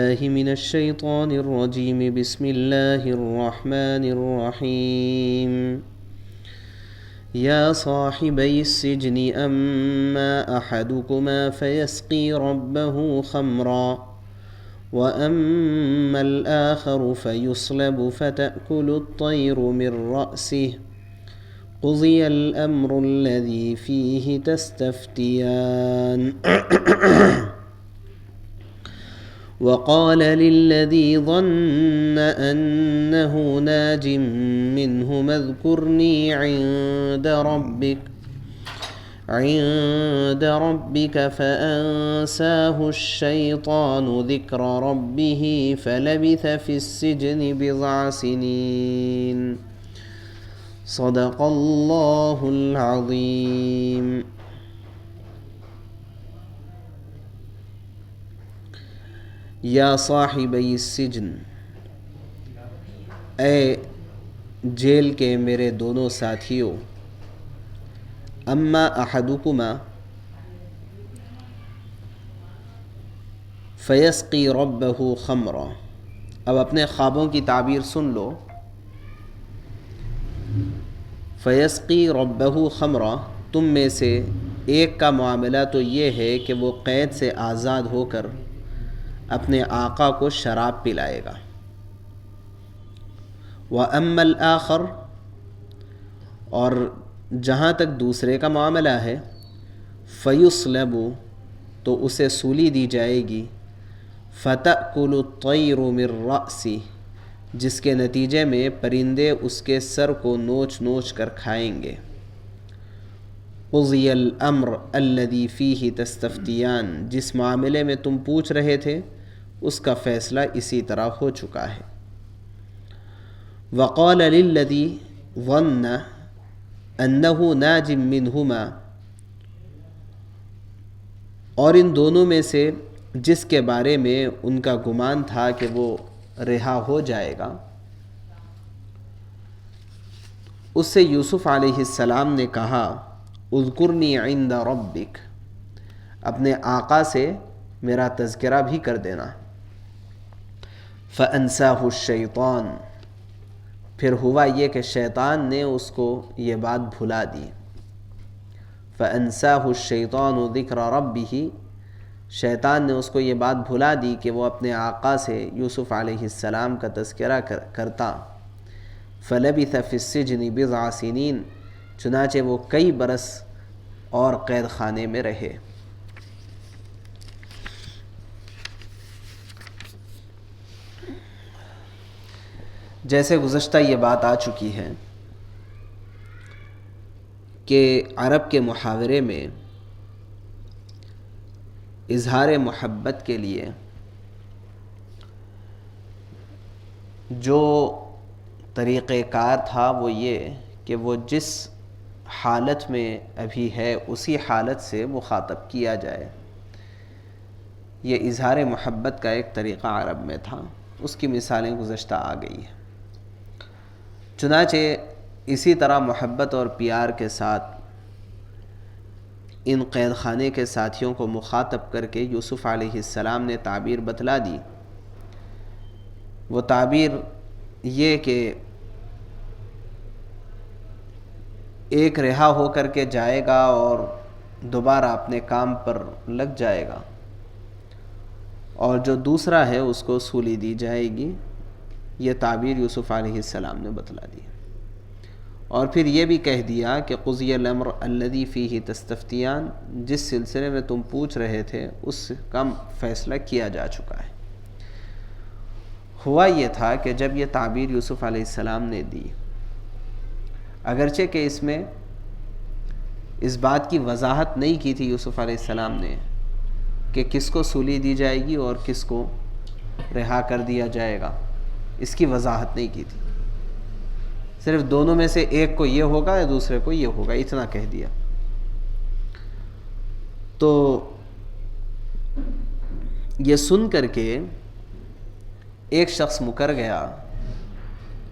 بالله من الشيطان الرجيم. بسم الله الرحمن الرحيم. يا صاحبي السجن أما أحدكما فيسقي ربه خمرا وأما الآخر فيصلب فتأكل الطير من رأسه قضي الأمر الذي فيه تستفتيان. وقال للذي ظن أنه ناج منهما اذكرني عند ربك فأنساه الشيطان ذكر ربه فلبث في السجن بضع سنين. صدق اللہ العظیم. یا صاحبی السجن، اے جیل کے میرے دونوں ساتھیوں. اما احدکما فیسقی ربہ خمرا. اب اپنے خوابوں کی تعبیر سن لو. فیسقی ربہ خمرا، تم میں سے ایک کا معاملہ تو یہ ہے کہ وہ قید سے آزاد ہو کر اپنے آقا کو شراب پلائے گا. وَأَمَّا الْآخَرُ، اور جہاں تک دوسرے کا معاملہ ہے، فَيُصْلَبُ، تو اسے سولی دی جائے گی. فَتَأْكُلُ الطَّيْرُ مِن رَأْسِهِ، جس کے نتیجے میں پرندے اس کے سر کو نوچ نوچ کر کھائیں گے. قُضِيَ الْأَمْرُ الَّذِي فِيهِ تَسْتَفْتِيَانِ، جس معاملے میں تم پوچھ رہے تھے اس کا فیصلہ اسی طرح ہو چکا ہے. وَقَالَ لِلَّذِي ظَنَّ أَنَّهُ نَاجٍ مِّنْهُمَا، اور ان دونوں میں سے جس کے بارے میں ان کا گمان تھا کہ وہ رہا ہو جائے گا، اس سے یوسف علیہ السلام نے کہا اذکرنی عند ربک، اپنے آقا سے میرا تذکرہ بھی کر دینا. فَأَنْسَاهُ الشَّيْطَانُ، پھر ہوا یہ کہ شیطان نے اس کو یہ بات بھلا دی. فَأَنْسَاهُ الشَّيْطَانُ ذِكْرَ رَبِّهِ، شیطان نے اس کو یہ بات بھلا دی کہ وہ اپنے آقا سے یوسف علیہ السلام کا تذکرہ کرتا. فَلَبِثَ فِي السِّجْنِ بِضْعَ سِنِينَ، چنانچہ وہ کئی برس اور قید خانے میں رہے. جیسے گزشتہ یہ بات آ چکی ہے کہ عرب کے محاورے میں اظہار محبت کے لیے جو طریقہ کار تھا وہ یہ کہ وہ جس حالت میں ابھی ہے اسی حالت سے مخاطب کیا جائے. یہ اظہار محبت کا ایک طریقہ عرب میں تھا، اس کی مثالیں گزشتہ آ گئی ہیں. چنانچہ اسی طرح محبت اور پیار کے ساتھ ان قید خانے کے ساتھیوں کو مخاطب کر کے یوسف علیہ السلام نے تعبیر بتلا دی. وہ تعبیر یہ کہ ایک رہا ہو کر کے جائے گا اور دوبارہ اپنے کام پر لگ جائے گا، اور جو دوسرا ہے اس کو سولی دی جائے گی. یہ تعبیر یوسف علیہ السلام نے بتلا دی. اور پھر یہ بھی کہہ دیا کہ قضی الامر الذی فیہ تستفتیان، جس سلسلے میں تم پوچھ رہے تھے اس کا فیصلہ کیا جا چکا ہے. ہوا یہ تھا کہ جب یہ تعبیر یوسف علیہ السلام نے دی، اگرچہ کہ اس میں اس بات کی وضاحت نہیں کی تھی یوسف علیہ السلام نے کہ کس کو سولی دی جائے گی اور کس کو رہا کر دیا جائے گا، اس کی وضاحت نہیں کی تھی. صرف دونوں میں سے ایک کو یہ ہوگا یا دوسرے کو یہ ہوگا، اتنا کہہ دیا. تو یہ سن کر کے ایک شخص مکر گیا.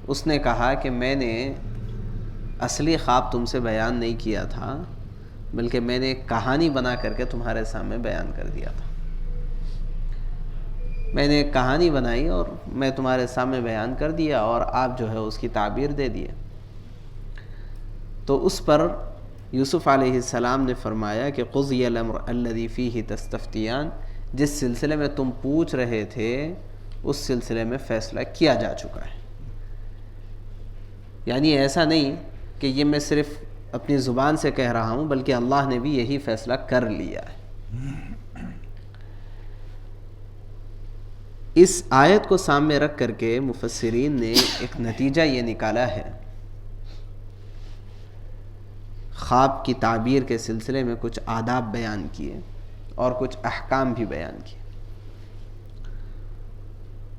اس نے کہا کہ میں نے اصلی خواب تم سے بیان نہیں کیا تھا، بلکہ میں نے ایک کہانی بنا کر کے تمہارے سامنے بیان کر دیا تھا. میں نے ایک کہانی بنائی اور میں تمہارے سامنے بیان کر دیا اور آپ جو ہے اس کی تعبیر دے دیے. تو اس پر یوسف علیہ السلام نے فرمایا کہ قضی الامر الذی فیہ تستفتیان، جس سلسلے میں تم پوچھ رہے تھے اس سلسلے میں فیصلہ کیا جا چکا ہے. یعنی ایسا نہیں کہ یہ میں صرف اپنی زبان سے کہہ رہا ہوں، بلکہ اللہ نے بھی یہی فیصلہ کر لیا ہے. اس آیت کو سامنے رکھ کر کے مفسرین نے ایک نتیجہ یہ نکالا ہے، خواب کی تعبیر کے سلسلے میں کچھ آداب بیان کیے اور کچھ احکام بھی بیان کیے.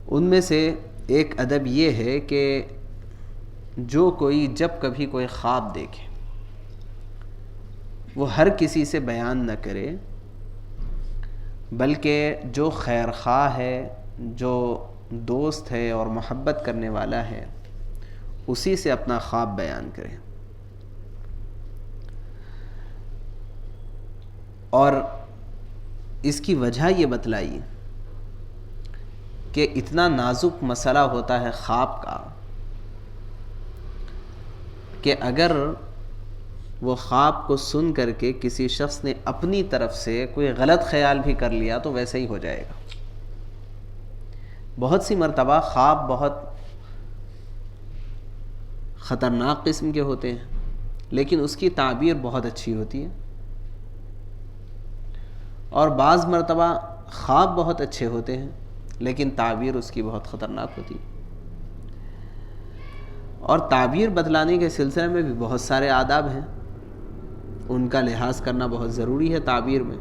ان میں سے ایک ادب یہ ہے کہ جو کوئی جب کبھی کوئی خواب دیکھے وہ ہر کسی سے بیان نہ کرے، بلکہ جو خیر خواہ ہے، جو دوست ہے اور محبت کرنے والا ہے، اسی سے اپنا خواب بیان کرے. اور اس کی وجہ یہ بتلائی کہ اتنا نازک مسئلہ ہوتا ہے خواب کا کہ اگر وہ خواب کو سن کر کے کسی شخص نے اپنی طرف سے کوئی غلط خیال بھی کر لیا تو ویسے ہی ہو جائے گا. بہت سی مرتبہ خواب بہت خطرناک قسم کے ہوتے ہیں، لیکن اس کی تعبیر بہت اچھی ہوتی ہے. اور بعض مرتبہ خواب بہت اچھے ہوتے ہیں لیکن تعبیر اس کی بہت خطرناک ہوتی ہے. اور تعبیر بتلانے کے سلسلے میں بھی بہت سارے آداب ہیں، ان کا لحاظ کرنا بہت ضروری ہے تعبیر میں.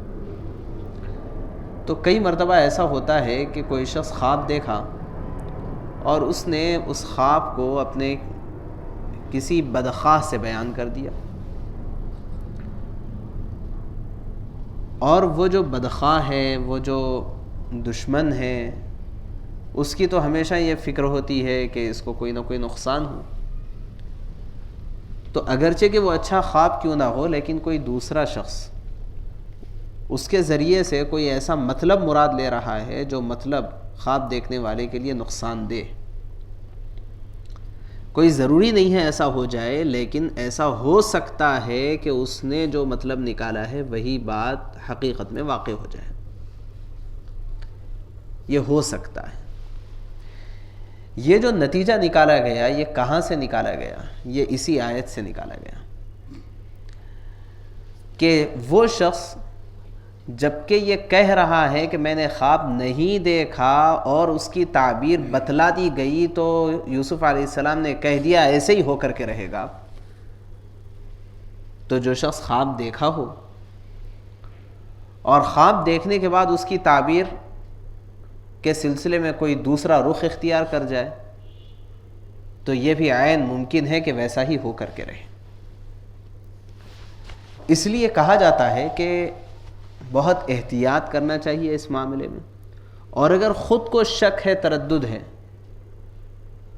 تو کئی مرتبہ ایسا ہوتا ہے کہ کوئی شخص خواب دیکھا اور اس نے اس خواب کو اپنے کسی بدخواہ سے بیان کر دیا، اور وہ جو بدخواہ ہے، وہ جو دشمن ہے، اس کی تو ہمیشہ یہ فکر ہوتی ہے کہ اس کو کوئی نہ کوئی نقصان ہو. تو اگرچہ کہ وہ اچھا خواب کیوں نہ ہو، لیکن کوئی دوسرا شخص اس کے ذریعے سے کوئی ایسا مطلب مراد لے رہا ہے جو مطلب خواب دیکھنے والے کے لیے نقصان دہ. کوئی ضروری نہیں ہے ایسا ہو جائے، لیکن ایسا ہو سکتا ہے کہ اس نے جو مطلب نکالا ہے وہی بات حقیقت میں واقع ہو جائے. یہ ہو سکتا ہے. یہ جو نتیجہ نکالا گیا، یہ کہاں سے نکالا گیا؟ یہ اسی آیت سے نکالا گیا کہ وہ شخص جبکہ یہ کہہ رہا ہے کہ میں نے خواب نہیں دیکھا اور اس کی تعبیر بتلا دی گئی، تو یوسف علیہ السلام نے کہہ دیا ایسے ہی ہو کر کے رہے گا. تو جو شخص خواب دیکھا ہو اور خواب دیکھنے کے بعد اس کی تعبیر کے سلسلے میں کوئی دوسرا رخ اختیار کر جائے، تو یہ بھی عین ممکن ہے کہ ویسا ہی ہو کر کے رہے. اس لیے کہا جاتا ہے کہ بہت احتیاط کرنا چاہیے اس معاملے میں، اور اگر خود کو شک ہے، تردد ہے،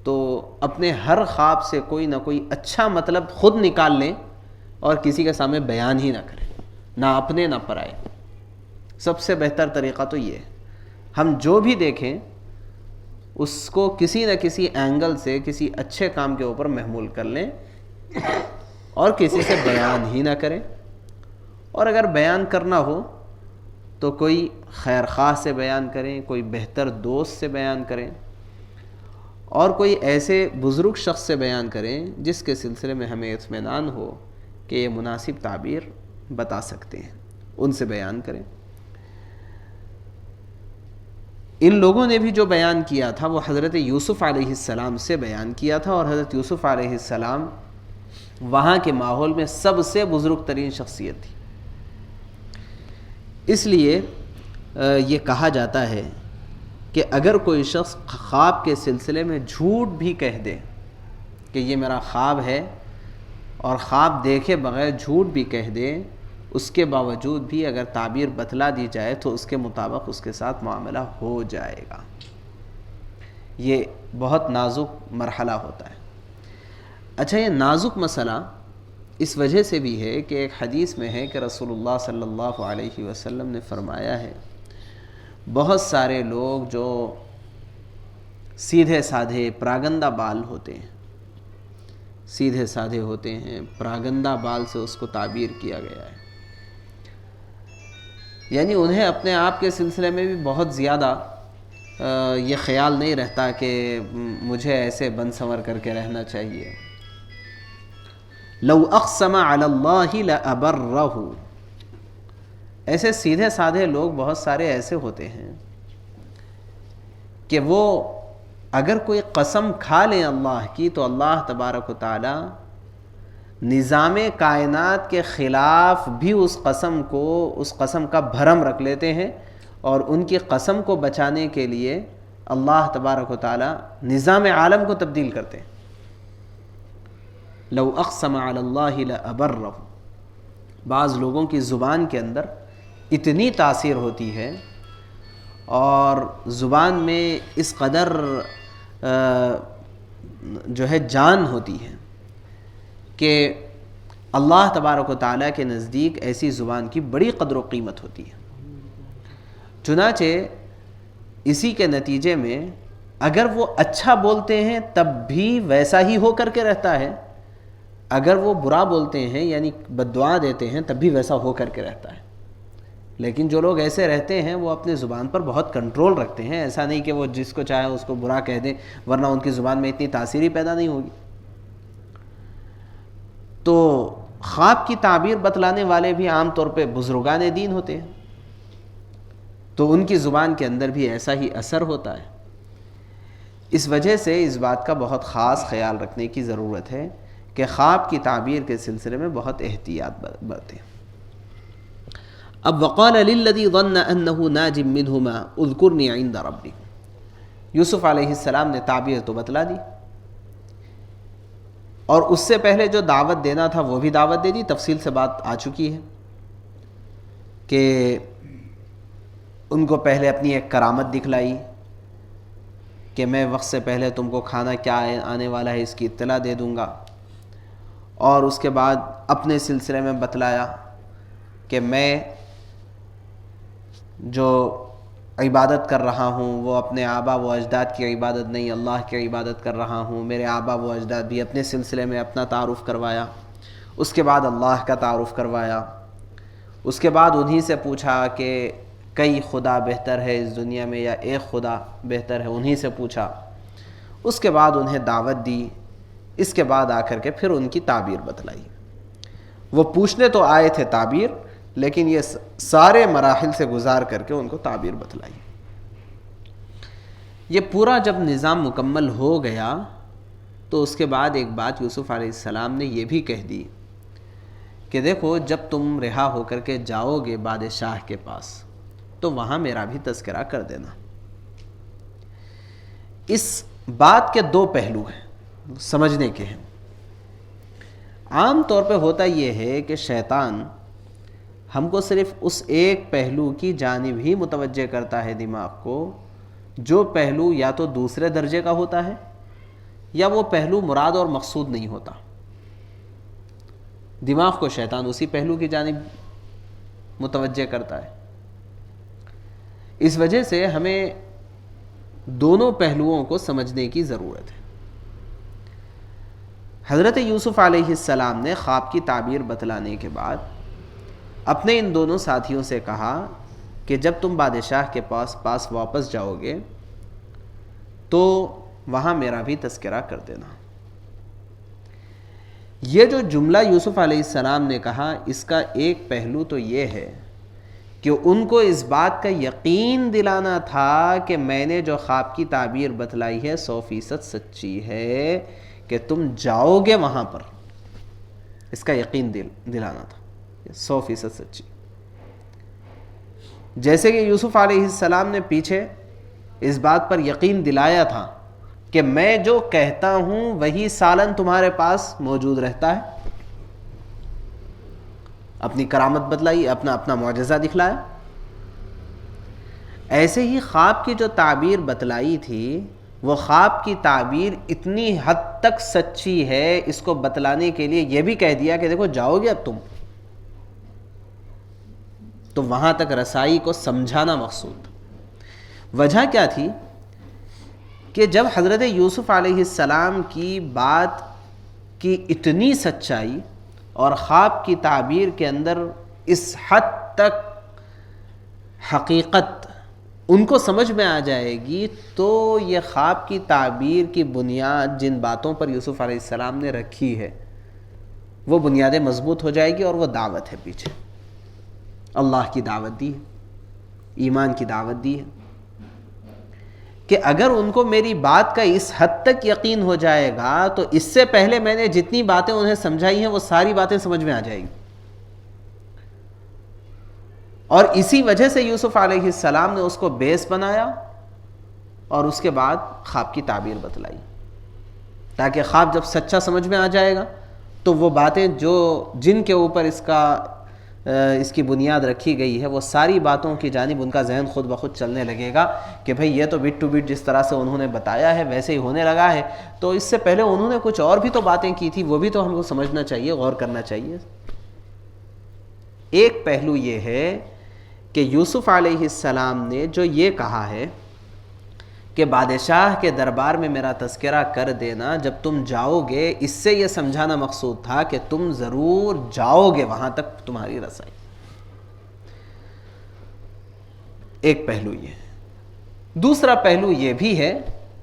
تو اپنے ہر خواب سے کوئی نہ کوئی اچھا مطلب خود نکال لیں اور کسی کے سامنے بیان ہی نہ کریں، نہ اپنے نہ پرائے. سب سے بہتر طریقہ تو یہ ہے، ہم جو بھی دیکھیں اس کو کسی نہ کسی اینگل سے کسی اچھے کام کے اوپر محمول کر لیں اور کسی سے بیان ہی نہ کریں. اور اگر بیان کرنا ہو تو کوئی خیر خواہ سے بیان کریں، کوئی بہتر دوست سے بیان کریں، اور کوئی ایسے بزرگ شخص سے بیان کریں جس کے سلسلے میں ہمیں اطمینان ہو کہ یہ مناسب تعبیر بتا سکتے ہیں، ان سے بیان کریں. ان لوگوں نے بھی جو بیان کیا تھا وہ حضرت یوسف علیہ السلام سے بیان کیا تھا، اور حضرت یوسف علیہ السلام وہاں کے ماحول میں سب سے بزرگ ترین شخصیت تھی. اس لیے یہ کہا جاتا ہے کہ اگر کوئی شخص خواب کے سلسلے میں جھوٹ بھی کہہ دے کہ یہ میرا خواب ہے، اور خواب دیکھے بغیر جھوٹ بھی کہہ دے، اس کے باوجود بھی اگر تعبیر بتلا دی جائے تو اس کے مطابق اس کے ساتھ معاملہ ہو جائے گا. یہ بہت نازک مرحلہ ہوتا ہے. اچھا، یہ نازک مسئلہ اس وجہ سے بھی ہے کہ ایک حدیث میں ہے کہ رسول اللہ صلی اللہ علیہ وسلم نے فرمایا ہے، بہت سارے لوگ جو سیدھے سادھے پراگندہ بال ہوتے ہیں، سیدھے سادھے ہوتے ہیں، پراگندہ بال سے اس کو تعبیر کیا گیا ہے، یعنی انہیں اپنے آپ کے سلسلے میں بھی بہت زیادہ یہ خیال نہیں رہتا کہ مجھے ایسے بن سنور کر کے رہنا چاہیے. لو اقسم علی اللہ لابرہ، ایسے سیدھے سادھے لوگ بہت سارے ایسے ہوتے ہیں کہ وہ اگر کوئی قسم کھا لیں اللہ کی تو اللہ تبارک و تعالی نظام کائنات کے خلاف بھی اس قسم کا بھرم رکھ لیتے ہیں، اور ان کی قسم کو بچانے کے لیے اللہ تبارک و تعالی نظام عالم کو تبدیل کرتے ہیں. لو اقسم علی اللہ لابرہ. بعض لوگوں کی زبان کے اندر اتنی تاثیر ہوتی ہے اور زبان میں اس قدر جو ہے جان ہوتی ہے کہ اللہ تبارک و تعالیٰ کے نزدیک ایسی زبان کی بڑی قدر و قیمت ہوتی ہے. چنانچہ اسی کے نتیجے میں اگر وہ اچھا بولتے ہیں تب بھی ویسا ہی ہو کر کے رہتا ہے، اگر وہ برا بولتے ہیں یعنی بد دعا دیتے ہیں تب بھی ویسا ہو کر کے رہتا ہے. لیکن جو لوگ ایسے رہتے ہیں وہ اپنے زبان پر بہت کنٹرول رکھتے ہیں، ایسا نہیں کہ وہ جس کو چاہے اس کو برا کہہ دیں، ورنہ ان کی زبان میں اتنی تاثیر ہی پیدا نہیں ہوگی. تو خواب کی تعبیر بتلانے والے بھی عام طور پہ بزرگان دین ہوتے ہیں، تو ان کی زبان کے اندر بھی ایسا ہی اثر ہوتا ہے. اس وجہ سے اس بات کا بہت خاص خیال رکھنے کی ضرورت ہے کہ خواب کی تعبیر کے سلسلے میں بہت احتیاط برتیں. اب وقال للذی ظن انہ ناج منہما اذکرنی عند ربک. یوسف علیہ السلام نے تعبیر تو بتلا دی، اور اس سے پہلے جو دعوت دینا تھا وہ بھی دعوت دے دی. تفصیل سے بات آ چکی ہے کہ ان کو پہلے اپنی ایک کرامت دکھلائی کہ میں وقت سے پہلے تم کو کھانا کیا آنے والا ہے اس کی اطلاع دے دوں گا، اور اس کے بعد اپنے سلسلے میں بتلایا کہ میں جو عبادت کر رہا ہوں وہ اپنے آبا و اجداد کی عبادت نہیں، اللہ کی عبادت کر رہا ہوں. میرے آبا و اجداد بھی اپنے سلسلے میں اپنا تعارف کروایا، اس کے بعد اللہ کا تعارف کروایا. اس کے بعد انہی سے پوچھا کہ کئی خدا بہتر ہے اس دنیا میں یا ایک خدا بہتر ہے، انہی سے پوچھا. اس کے بعد انہیں دعوت دی. اس کے بعد آ کر کے پھر ان کی تعبیر بتلائی. وہ پوچھنے تو آئے تھے تعبیر، لیکن یہ سارے مراحل سے گزار کر کے ان کو تعبیر بتلائی. یہ پورا جب نظام مکمل ہو گیا تو اس کے بعد ایک بات یوسف علیہ السلام نے یہ بھی کہہ دی کہ دیکھو جب تم رہا ہو کر کے جاؤ گے بادشاہ کے پاس تو وہاں میرا بھی تذکرہ کر دینا. اس بات کے دو پہلو ہیں، سمجھنے کے ہیں. عام طور پہ ہوتا یہ ہے کہ شیطان ہم کو صرف اس ایک پہلو کی جانب ہی متوجہ کرتا ہے دماغ کو، جو پہلو یا تو دوسرے درجے کا ہوتا ہے یا وہ پہلو مراد اور مقصود نہیں ہوتا. دماغ کو شیطان اسی پہلو کی جانب متوجہ کرتا ہے. اس وجہ سے ہمیں دونوں پہلوؤں کو سمجھنے کی ضرورت ہے. حضرت یوسف علیہ السلام نے خواب کی تعبیر بتلانے کے بعد اپنے ان دونوں ساتھیوں سے کہا کہ جب تم بادشاہ کے پاس واپس جاؤ گے تو وہاں میرا بھی تذکرہ کر دینا. یہ جو جملہ یوسف علیہ السلام نے کہا اس کا ایک پہلو تو یہ ہے کہ ان کو اس بات کا یقین دلانا تھا کہ میں نے جو خواب کی تعبیر بتلائی ہے 100% سچی ہے، کہ تم جاؤ گے وہاں پر، اس کا یقین دلانا تھا 100% سچی. جیسے کہ یوسف علیہ السلام نے پیچھے اس بات پر یقین دلایا تھا کہ میں جو کہتا ہوں وہی سالن تمہارے پاس موجود رہتا ہے. اپنی کرامت بتلائی، اپنا معجزہ دکھلایا. ایسے ہی خواب کی جو تعبیر بتلائی تھی وہ خواب کی تعبیر اتنی حد تک سچی ہے، اس کو بتلانے کے لیے یہ بھی کہہ دیا کہ دیکھو جاؤ گے اب تم تو وہاں تک رسائی کو سمجھانا مقصود. وجہ کیا تھی کہ جب حضرت یوسف علیہ السلام کی بات کی اتنی سچائی اور خواب کی تعبیر کے اندر اس حد تک حقیقت ان کو سمجھ میں آ جائے گی، تو یہ خواب کی تعبیر کی بنیاد جن باتوں پر یوسف علیہ السلام نے رکھی ہے وہ بنیادیں مضبوط ہو جائے گی، اور وہ دعوت ہے پیچھے، اللہ کی دعوت دی ہے، ایمان کی دعوت دی ہے، کہ اگر ان کو میری بات کا اس حد تک یقین ہو جائے گا تو اس سے پہلے میں نے جتنی باتیں انہیں سمجھائی ہیں وہ ساری باتیں سمجھ میں آ جائیں گی۔ اور اسی وجہ سے یوسف علیہ السلام نے اس کو بیس بنایا اور اس کے بعد خواب کی تعبیر بتلائی، تاکہ خواب جب سچا سمجھ میں آ جائے گا تو وہ باتیں جن کے اوپر اس کی بنیاد رکھی گئی ہے وہ ساری باتوں کی جانب ان کا ذہن خود بخود چلنے لگے گا کہ بھئی یہ تو بٹ ٹو بٹ جس طرح سے انہوں نے بتایا ہے ویسے ہی ہونے لگا ہے، تو اس سے پہلے انہوں نے کچھ اور بھی تو باتیں کی تھی، وہ بھی تو ہم کو سمجھنا چاہیے، غور کرنا چاہیے۔ ایک پہلو یہ ہے کہ یوسف علیہ السلام نے جو یہ کہا ہے کہ بادشاہ کے دربار میں میرا تذکرہ کر دینا جب تم جاؤ گے، اس سے یہ سمجھانا مقصود تھا کہ تم ضرور جاؤ گے وہاں تک تمہاری رسائی۔ ایک پہلو یہ ہے۔ دوسرا پہلو یہ بھی ہے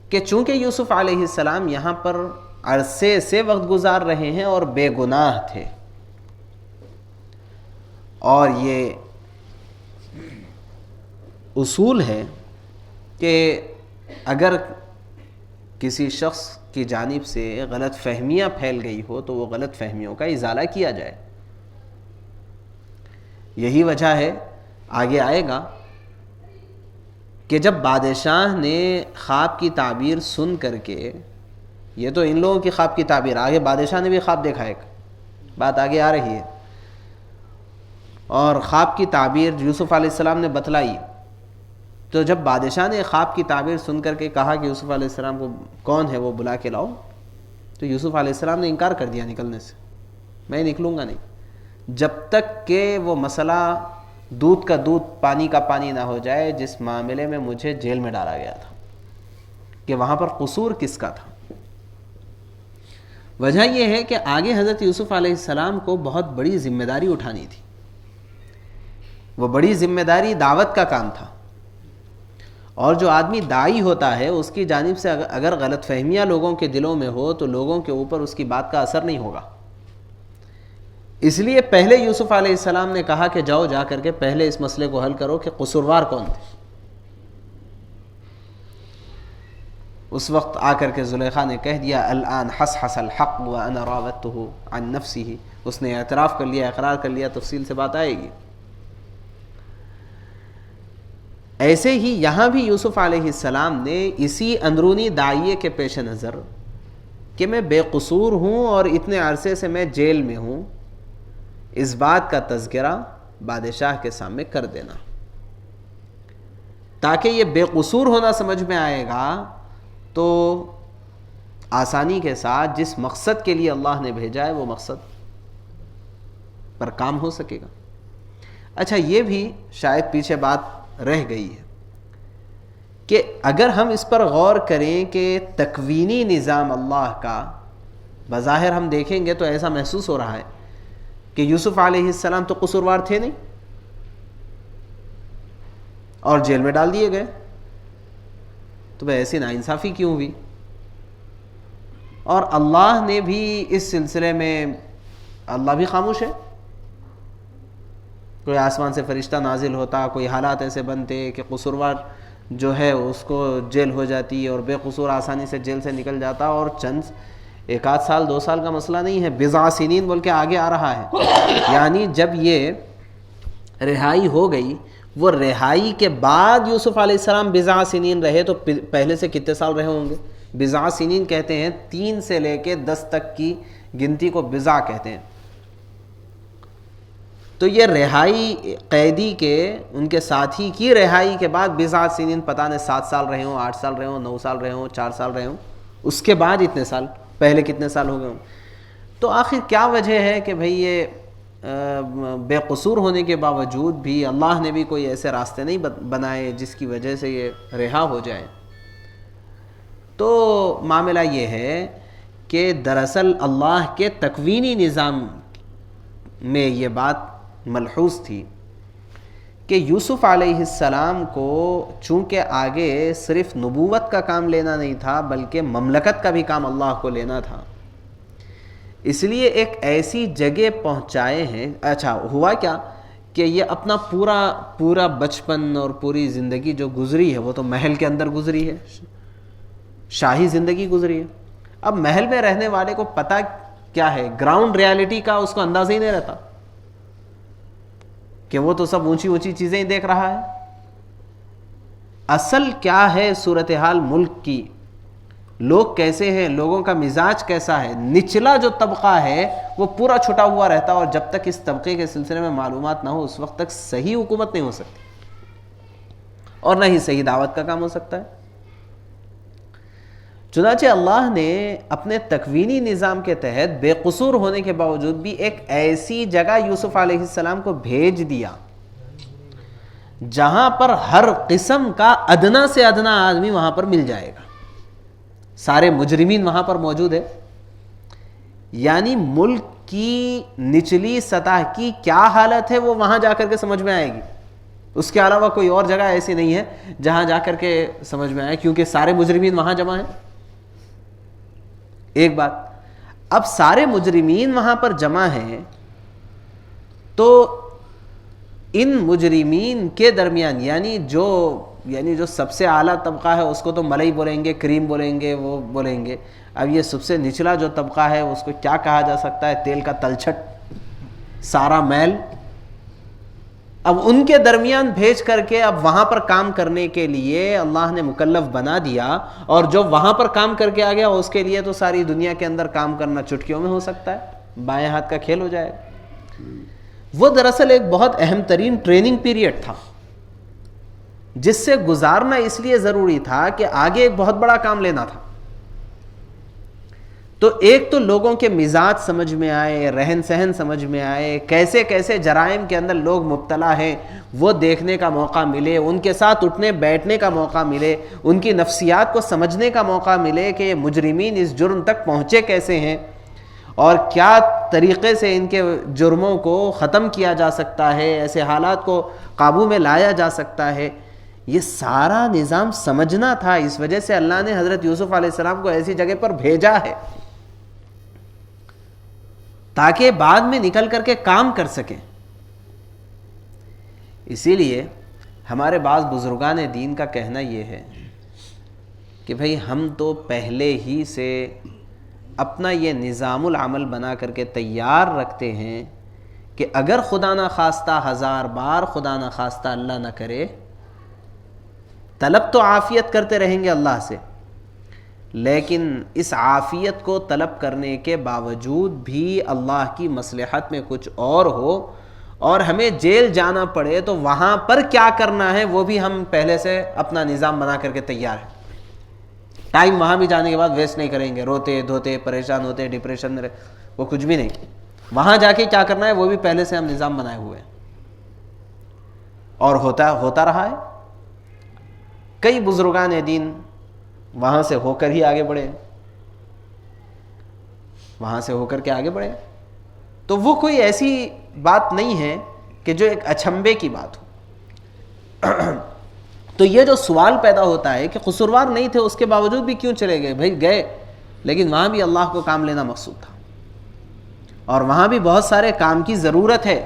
کہ چونکہ یوسف علیہ السلام یہاں پر عرصے سے وقت گزار رہے ہیں اور بے گناہ تھے، اور یہ اصول ہے کہ اگر کسی شخص کی جانب سے غلط فہمیاں پھیل گئی ہو تو وہ غلط فہمیوں کا ازالہ کیا جائے۔ یہی وجہ ہے، آگے آئے گا، کہ جب بادشاہ نے خواب کی تعبیر سن کر کے، یہ تو ان لوگوں کی خواب کی تعبیر، آگے بادشاہ نے بھی خواب دیکھا، ایک بات آگے آ رہی ہے، اور خواب کی تعبیر یوسف علیہ السلام نے بتلائی، تو جب بادشاہ نے خواب کی تعبیر سن کر کے کہا کہ یوسف علیہ السلام کو کون ہے وہ بلا کے لاؤ، تو یوسف علیہ السلام نے انکار کر دیا نکلنے سے، میں نکلوں گا نہیں جب تک کہ وہ مسئلہ دودھ کا دودھ پانی کا پانی نہ ہو جائے جس معاملے میں مجھے جیل میں ڈالا گیا تھا، کہ وہاں پر قصور کس کا تھا۔ وجہ یہ ہے کہ آگے حضرت یوسف علیہ السلام کو بہت بڑی ذمہ داری اٹھانی تھی، وہ بڑی ذمہ داری دعوت کا کام تھا، اور جو آدمی داعی ہوتا ہے اس کی جانب سے اگر غلط فہمیاں لوگوں کے دلوں میں ہو تو لوگوں کے اوپر اس کی بات کا اثر نہیں ہوگا۔ اس لیے پہلے یوسف علیہ السلام نے کہا کہ جاؤ، جا کر کے پہلے اس مسئلے کو حل کرو کہ قصوروار کون تھے۔ اس وقت آ کر کے زلیخا نے کہہ دیا الآن حصحص الحق وانا راودته عن نفسه، اس نے اعتراف کر لیا، اقرار کر لیا، تفصیل سے بات آئے گی۔ ایسے ہی یہاں بھی یوسف علیہ السلام نے اسی اندرونی داعیے کے پیش نظر کہ میں بے قصور ہوں اور اتنے عرصے سے میں جیل میں ہوں، اس بات کا تذکرہ بادشاہ کے سامنے کر دینا، تاکہ یہ بے قصور ہونا سمجھ میں آئے گا تو آسانی کے ساتھ جس مقصد کے لیے اللہ نے بھیجا ہے وہ مقصد پر کام ہو سکے گا۔ اچھا، یہ بھی شاید پیچھے بات رہ گئی ہے کہ اگر ہم اس پر غور کریں کہ تکوینی نظام اللہ کا بظاہر ہم دیکھیں گے تو ایسا محسوس ہو رہا ہے کہ یوسف علیہ السلام تو قصوروار تھے نہیں اور جیل میں ڈال دیے گئے، تو بھئی ایسی ناانصافی کیوں ہوئی؟ اور اللہ نے بھی اس سلسلے میں، اللہ بھی خاموش ہے؟ کوئی آسمان سے فرشتہ نازل ہوتا، کوئی حالات ایسے بنتے کہ قصوروار جو ہے اس کو جیل ہو جاتی اور بے قصور آسانی سے جیل سے نکل جاتا، اور چند ایک آدھ سال 2 سال کا مسئلہ نہیں ہے، بضع سنین بول کے آگے آ رہا ہے، یعنی جب یہ رہائی ہو گئی، وہ رہائی کے بعد یوسف علیہ السلام بضع سنین رہے، تو پہلے سے کتنے سال رہے ہوں گے؟ بضع سنین کہتے ہیں 3 سے لے کے 10 تک کی گنتی کو بضع کہتے ہیں۔ تو یہ رہائی قیدی کے، ان کے ساتھی کی رہائی کے بعد بضع سنین، پتہ نہیں 7 سال رہے ہوں، 8 سال رہے ہوں، 9 سال رہے ہوں، 4 سال رہے ہوں، اس کے بعد اتنے سال، پہلے کتنے سال ہو گئے ہوں۔ تو آخر کیا وجہ ہے کہ بھئی یہ بے قصور ہونے کے باوجود بھی اللہ نے بھی کوئی ایسے راستے نہیں بنائے جس کی وجہ سے یہ رہا ہو جائے. تو معاملہ یہ ہے کہ دراصل اللہ کے تکوینی نظام میں یہ بات ملحوظ تھی کہ یوسف علیہ السلام کو چونکہ آگے صرف نبوت کا کام لینا نہیں تھا بلکہ مملکت کا بھی کام اللہ کو لینا تھا، اس لیے ایک ایسی جگہ پہنچائے ہیں. اچھا ہوا کیا کہ یہ اپنا پورا بچپن اور پوری زندگی جو گزری ہے وہ تو محل کے اندر گزری ہے، شاہی زندگی گزری ہے. اب محل میں رہنے والے کو پتہ کیا ہے، گراؤنڈ ریالٹی کا اس کو اندازہ ہی نہیں رہتا کہ وہ تو سب اونچی اونچی چیزیں ہی دیکھ رہا ہے. اصل کیا ہے صورتحال ملک کی، لوگ کیسے ہیں، لوگوں کا مزاج کیسا ہے، نچلا جو طبقہ ہے وہ پورا چھٹا ہوا رہتا، اور جب تک اس طبقے کے سلسلے میں معلومات نہ ہو اس وقت تک صحیح حکومت نہیں ہو سکتی اور نہ ہی صحیح دعوت کا کام ہو سکتا ہے. چنانچہ اللہ نے اپنے تکوینی نظام کے تحت بے قصور ہونے کے باوجود بھی ایک ایسی جگہ یوسف علیہ السلام کو بھیج دیا جہاں پر ہر قسم کا ادنا سے ادنا آدمی وہاں پر مل جائے گا. سارے مجرمین وہاں پر موجود ہے، یعنی ملک کی نچلی سطح کی کیا حالت ہے وہ وہاں جا کر کے سمجھ میں آئے گی. اس کے علاوہ کوئی اور جگہ ایسی نہیں ہے جہاں جا کر کے سمجھ میں آئے، کیونکہ سارے مجرمین وہاں جمع ہیں. ایک بات، اب سارے مجرمین وہاں پر جمع ہیں تو ان مجرمین کے درمیان یعنی جو سب سے اعلیٰ طبقہ ہے اس کو تو ملئی بولیں گے، کریم بولیں گے، وہ بولیں گے. اب یہ سب سے نچلا جو طبقہ ہے اس کو کیا کہا جا سکتا ہے، تیل کا تلچھٹ، سارا میل. اب ان کے درمیان بھیج کر کے اب وہاں پر کام کرنے کے لیے اللہ نے مکلف بنا دیا، اور جو وہاں پر کام کر کے آ گیا اس کے لیے تو ساری دنیا کے اندر کام کرنا چٹکیوں میں ہو سکتا ہے، بائیں ہاتھ کا کھیل ہو جائے. وہ دراصل ایک بہت اہم ترین ٹریننگ پیریڈ تھا جس سے گزارنا اس لیے ضروری تھا کہ آگے ایک بہت بڑا کام لینا تھا. تو ایک تو لوگوں کے مزاج سمجھ میں آئے، رہن سہن سمجھ میں آئے، کیسے کیسے جرائم کے اندر لوگ مبتلا ہیں وہ دیکھنے کا موقع ملے، ان کے ساتھ اٹھنے بیٹھنے کا موقع ملے، ان کی نفسیات کو سمجھنے کا موقع ملے کہ یہ مجرمین اس جرم تک پہنچے کیسے ہیں اور کیا طریقے سے ان کے جرموں کو ختم کیا جا سکتا ہے، ایسے حالات کو قابو میں لایا جا سکتا ہے. یہ سارا نظام سمجھنا تھا. اس وجہ سے اللہ نے حضرت یوسف علیہ السلام کو ایسی جگہ پر بھیجا ہے تاکہ بعد میں نکل کر کے کام کر سکیں. اسی لیے ہمارے بعض بزرگان دین کا کہنا یہ ہے کہ بھئی ہم تو پہلے ہی سے اپنا یہ نظام العمل بنا کر کے تیار رکھتے ہیں کہ اگر خدا نہ خواستہ 1000 بار خدا نہ خواستہ اللہ نہ کرے طلب تو عافیت کرتے رہیں گے اللہ سے، لیکن اس عافیت کو طلب کرنے کے باوجود بھی اللہ کی مصلحت میں کچھ اور ہو اور ہمیں جیل جانا پڑے تو وہاں پر کیا کرنا ہے وہ بھی ہم پہلے سے اپنا نظام بنا کر کے تیار ہیں. ٹائم وہاں بھی جانے کے بعد ویسٹ نہیں کریں گے، روتے دھوتے پریشان ہوتے ڈپریشن میں وہ کچھ بھی نہیں. وہاں جا کے کیا کرنا ہے وہ بھی پہلے سے ہم نظام بنائے ہوئے ہیں اور ہوتا رہا ہے. کئی بزرگان دین وہاں سے ہو کر ہی آگے بڑھے، وہاں سے ہو کر کے آگے بڑھے. تو وہ کوئی ایسی بات نہیں ہے کہ جو ایک اچنبے کی بات ہو. تو یہ جو سوال پیدا ہوتا ہے کہ قصوروار نہیں تھے اس کے باوجود بھی کیوں چلے گئے، بھائی گئے لیکن وہاں بھی اللہ کو کام لینا مقصود تھا اور وہاں بھی بہت سارے کام کی ضرورت ہے.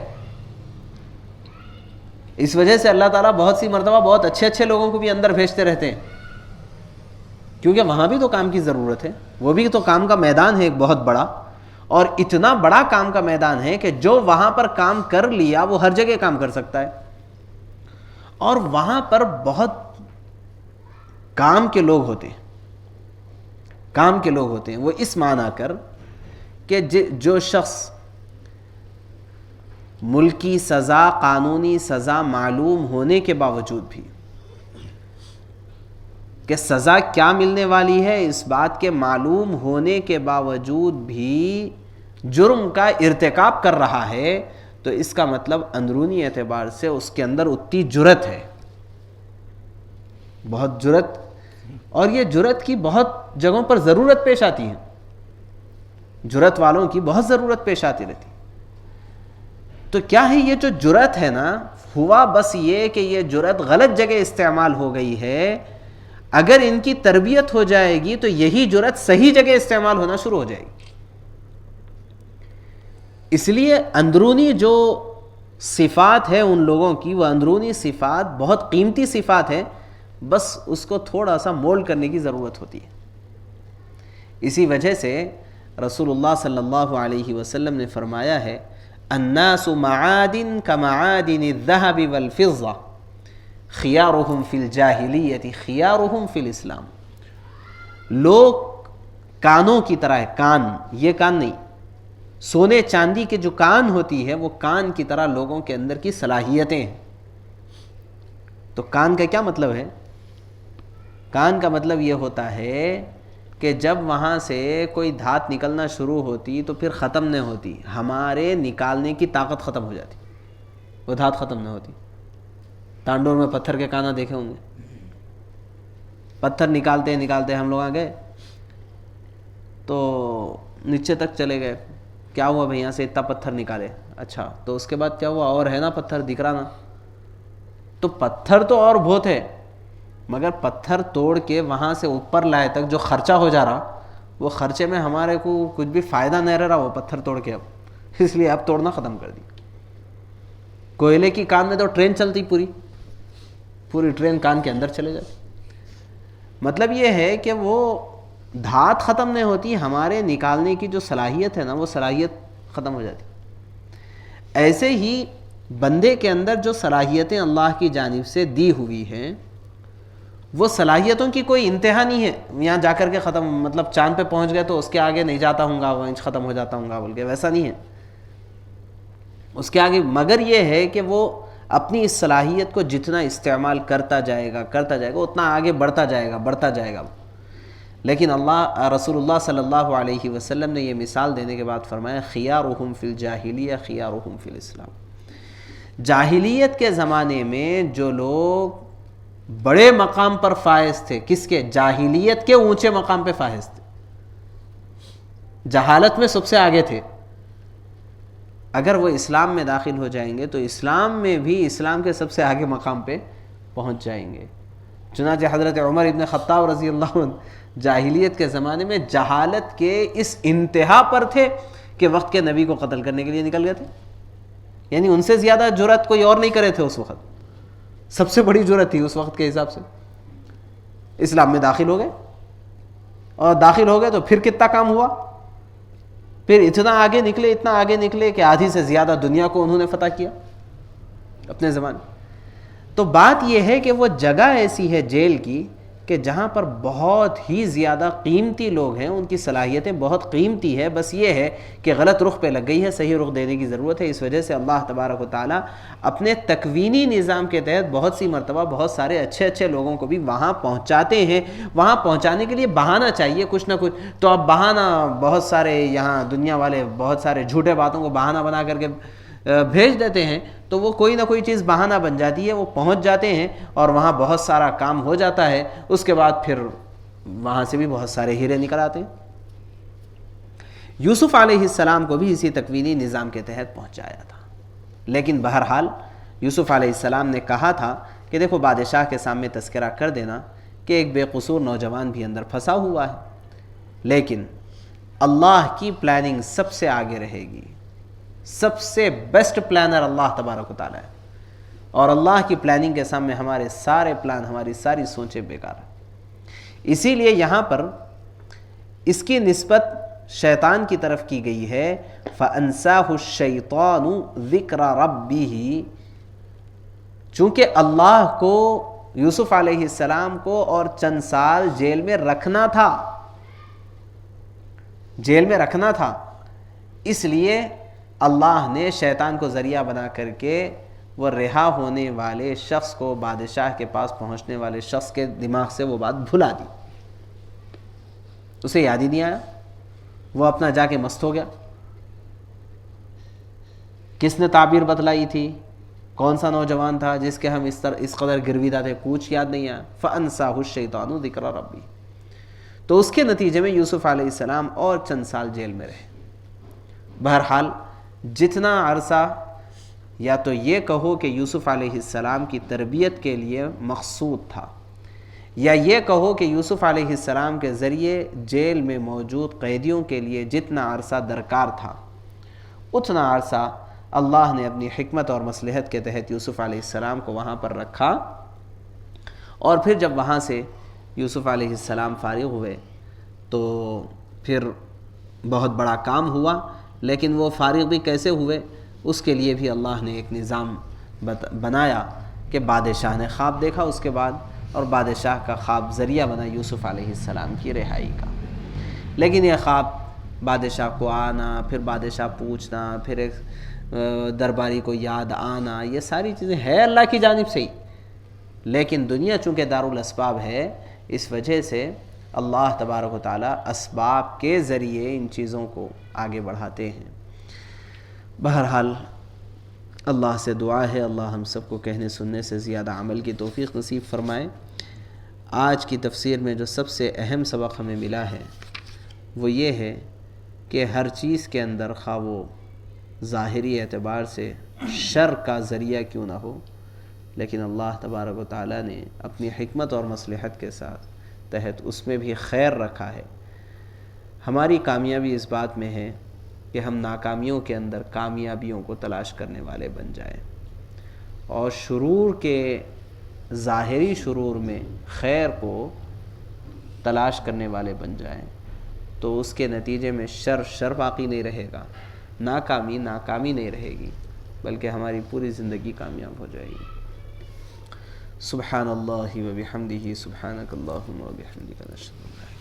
اس وجہ سے اللہ تعالیٰ بہت سی مرتبہ بہت اچھے لوگوں کو بھی اندر بھیجتے رہتے ہیں کیونکہ وہاں بھی تو کام کی ضرورت ہے. وہ بھی تو کام کا میدان ہے ایک بہت بڑا، اور اتنا بڑا کام کا میدان ہے کہ جو وہاں پر کام کر لیا وہ ہر جگہ کام کر سکتا ہے. اور وہاں پر بہت کام کے لوگ ہوتے ہیں، وہ اس معنی کر کہ جو شخص ملکی سزا، قانونی سزا معلوم ہونے کے باوجود بھی کہ سزا کیا ملنے والی ہے اس بات کے معلوم ہونے کے باوجود بھی جرم کا ارتکاب کر رہا ہے تو اس کا مطلب اندرونی اعتبار سے اس کے اندر اتنی جرت ہے، بہت جرت، اور یہ جرت کی بہت جگہوں پر ضرورت پیش آتی ہے، جرت والوں کی بہت ضرورت پیش آتی رہتی۔ تو کیا ہے یہ جو جرت ہے نا، ہوا بس یہ کہ یہ جرت غلط جگہ استعمال ہو گئی ہے، اگر ان کی تربیت ہو جائے گی تو یہی جرت صحیح جگہ استعمال ہونا شروع ہو جائے گی۔ اس لیے اندرونی جو صفات ہے ان لوگوں کی، وہ اندرونی صفات بہت قیمتی صفات ہے، بس اس کو تھوڑا سا مولڈ کرنے کی ضرورت ہوتی ہے۔ اسی وجہ سے رسول اللہ صلی اللہ علیہ وسلم نے فرمایا ہے، الناس معادن کمعادن الذهب والفضة خیارهم فی الجاہلیت خیارهم فی الاسلام۔ لوگ کانوں کی طرح ہے، کان، یہ کان نہیں، سونے چاندی کے جو کان ہوتی ہے وہ کان کی طرح لوگوں کے اندر کی صلاحیتیں ہیں۔ تو کان کا کیا مطلب ہے؟ کان کا مطلب یہ ہوتا ہے کہ جب وہاں سے کوئی دھات نکلنا شروع ہوتی تو پھر ختم نہیں ہوتی، ہمارے نکالنے کی طاقت ختم ہو جاتی، وہ دھات ختم نہیں ہوتی۔ تانڈور میں پتھر کے کانا دیکھے ہوں گے، پتھر نکالتے نکالتے ہم لوگ آ گئے تو نیچے تک چلے گئے، کیا ہوا بھائی یہاں سے اتنا پتھر نکالے، اچھا تو اس کے بعد کیا ہوا، اور ہے نا پتھر دکھ رہا نا، تو پتھر تو اور بہت ہے، مگر پتھر توڑ کے وہاں سے اوپر لائے تک جو خرچہ ہو جا رہا، وہ خرچے میں ہمارے کو کچھ بھی فائدہ نہیں رہ رہا وہ پتھر توڑ کے، اب اس لیے اب توڑنا ختم کر دی۔ کوئلے کی کان میں تو ٹرین چلتی، پوری ٹرین کان کے اندر چلے جاتی۔ مطلب یہ ہے کہ وہ دھات ختم نہیں ہوتی، ہمارے نکالنے کی جو صلاحیت ہے نا وہ صلاحیت ختم ہو جاتی۔ ایسے ہی بندے کے اندر جو صلاحیتیں اللہ کی جانب سے دی ہوئی ہیں، وہ صلاحیتوں کی کوئی انتہا نہیں ہے، یہاں جا کر کے ختم، مطلب چاند پہ پہنچ گئے تو اس کے آگے نہیں جاتا ہوں گا، وہ انچ ختم ہو جاتا ہوں گا بول کے، ویسا نہیں ہے اس کے آگے، مگر یہ ہے کہ وہ اپنی اس صلاحیت کو جتنا استعمال کرتا جائے گا اتنا آگے بڑھتا جائے گا۔ لیکن رسول اللہ صلی اللہ علیہ وسلم نے یہ مثال دینے کے بعد فرمایا، خیارہم فی الجاہلیہ خیارہم فی الاسلام۔ جاہلیت کے زمانے میں جو لوگ بڑے مقام پر فائز تھے، کس کے؟ جاہلیت کے اونچے مقام پہ فائز تھے، جہالت میں سب سے آگے تھے، اگر وہ اسلام میں داخل ہو جائیں گے تو اسلام میں بھی اسلام کے سب سے آگے مقام پہ پہنچ جائیں گے۔ چنانچہ حضرت عمر ابن خطاب رضی اللہ عنہ جاہلیت کے زمانے میں جہالت کے اس انتہا پر تھے کہ وقت کے نبی کو قتل کرنے کے لیے نکل گئے تھے، یعنی ان سے زیادہ جرأت کوئی اور نہیں کرے تھے اس وقت، سب سے بڑی جرأت تھی اس وقت کے حساب سے۔ اسلام میں داخل ہو گئے، اور داخل ہو گئے تو پھر کتنا کام ہوا، پھر اتنا آگے نکلے کہ آدھی سے زیادہ دنیا کو انہوں نے فتح کیا اپنے زمانے۔ تو بات یہ ہے کہ وہ جگہ ایسی ہے جیل کی کہ جہاں پر بہت ہی زیادہ قیمتی لوگ ہیں، ان کی صلاحیتیں بہت قیمتی ہے، بس یہ ہے کہ غلط رخ پہ لگ گئی ہے، صحیح رخ دینے کی ضرورت ہے۔ اس وجہ سے اللہ تبارک و تعالیٰ اپنے تکوینی نظام کے تحت بہت سی مرتبہ بہت سارے اچھے لوگوں کو بھی وہاں پہنچاتے ہیں۔ وہاں پہنچانے کے لیے بہانہ چاہیے کچھ نہ کچھ، تو اب بہانہ بہت سارے یہاں دنیا والے بہت سارے جھوٹے باتوں کو بہانہ بنا کر کے بھیج دیتے ہیں، تو وہ کوئی نہ کوئی چیز بہانہ بن جاتی ہے، وہ پہنچ جاتے ہیں اور وہاں بہت سارا کام ہو جاتا ہے، اس کے بعد پھر وہاں سے بھی بہت سارے ہیرے نکل آتے ہیں۔ یوسف علیہ السلام کو بھی اسی تکوینی نظام کے تحت پہنچایا تھا، لیکن بہرحال یوسف علیہ السلام نے کہا تھا کہ دیکھو بادشاہ کے سامنے تذکرہ کر دینا کہ ایک بے قصور نوجوان بھی اندر پھنسا ہوا ہے، لیکن اللہ کی پلاننگ سب سے آگے رہے گی، سب سے بیسٹ پلانر اللہ تبارک و تعالیٰ ہے، اور اللہ کی پلاننگ کے سامنے ہمارے سارے پلان، ہماری ساری سوچیں بیکار ہیں۔ اسی لیے یہاں پر اس کی نسبت شیطان کی طرف کی گئی ہے، فَأَنْسَاهُ الشَّيْطَانُ ذِكْرَ رَبِّهِ، چونکہ اللہ کو یوسف علیہ السلام کو اور چند سال جیل میں رکھنا تھا، اس لیے اللہ نے شیطان کو ذریعہ بنا کر کے وہ رہا ہونے والے شخص کو، بادشاہ کے پاس پہنچنے والے شخص کے دماغ سے وہ بات بھلا دی، اسے یاد ہی نہیں آیا، وہ اپنا جا کے مست ہو گیا۔ کس نے تعبیر بتلائی تھی؟ کون سا نوجوان تھا جس کے ہم اس قدر گرویدہ تھے کچھ یاد نہیں آیا؟ فَأَنْسَاهُ الشَّيْطَانُ ذِكْرَ رَبِّهِ۔ تو اس کے نتیجے میں یوسف علیہ السلام اور چند سال جیل میں رہے۔ بہرحال جتنا عرصہ، یا تو یہ کہو کہ یوسف علیہ السلام کی تربیت کے لیے مقصود تھا، یا یہ کہو کہ یوسف علیہ السلام کے ذریعے جیل میں موجود قیدیوں کے لیے جتنا عرصہ درکار تھا اتنا عرصہ اللہ نے اپنی حکمت اور مصلحت کے تحت یوسف علیہ السلام کو وہاں پر رکھا، اور پھر جب وہاں سے یوسف علیہ السلام فارغ ہوئے تو پھر بہت بڑا کام ہوا، لیکن وہ فارغ بھی کیسے ہوئے اس کے لیے بھی اللہ نے ایک نظام بنایا کہ بادشاہ نے خواب دیکھا اس کے بعد، اور بادشاہ کا خواب ذریعہ بنا یوسف علیہ السلام کی رہائی کا۔ لیکن یہ خواب بادشاہ کو آنا، پھر بادشاہ پوچھنا، پھر ایک درباری کو یاد آنا، یہ ساری چیزیں ہے اللہ کی جانب سے ہی، لیکن دنیا چونکہ دارالاسباب ہے، اس وجہ سے اللہ تبارک و تعالیٰ اسباب کے ذریعے ان چیزوں کو آگے بڑھاتے ہیں۔ بہرحال اللہ سے دعا ہے اللہ ہم سب کو کہنے سننے سے زیادہ عمل کی توفیق نصیب فرمائے۔ آج کی تفسیر میں جو سب سے اہم سبق ہمیں ملا ہے وہ یہ ہے کہ ہر چیز کے اندر خواہ وہ ظاہری اعتبار سے شر کا ذریعہ کیوں نہ ہو، لیکن اللہ تبارک و تعالیٰ نے اپنی حکمت اور مصلحت کے ساتھ تحت اس میں بھی خیر رکھا ہے۔ ہماری کامیابی اس بات میں ہے کہ ہم ناکامیوں کے اندر کامیابیوں کو تلاش کرنے والے بن جائیں، اور شرور کے ظاہری شرور میں خیر کو تلاش کرنے والے بن جائیں، تو اس کے نتیجے میں شر باقی نہیں رہے گا، ناکامی نہیں رہے گی، بلکہ ہماری پوری زندگی کامیاب ہو جائے گی۔ سبحان اللہ و بحمدہ، سبحانک اللہم و بحمدک، نشہد ان لا الہ الا انت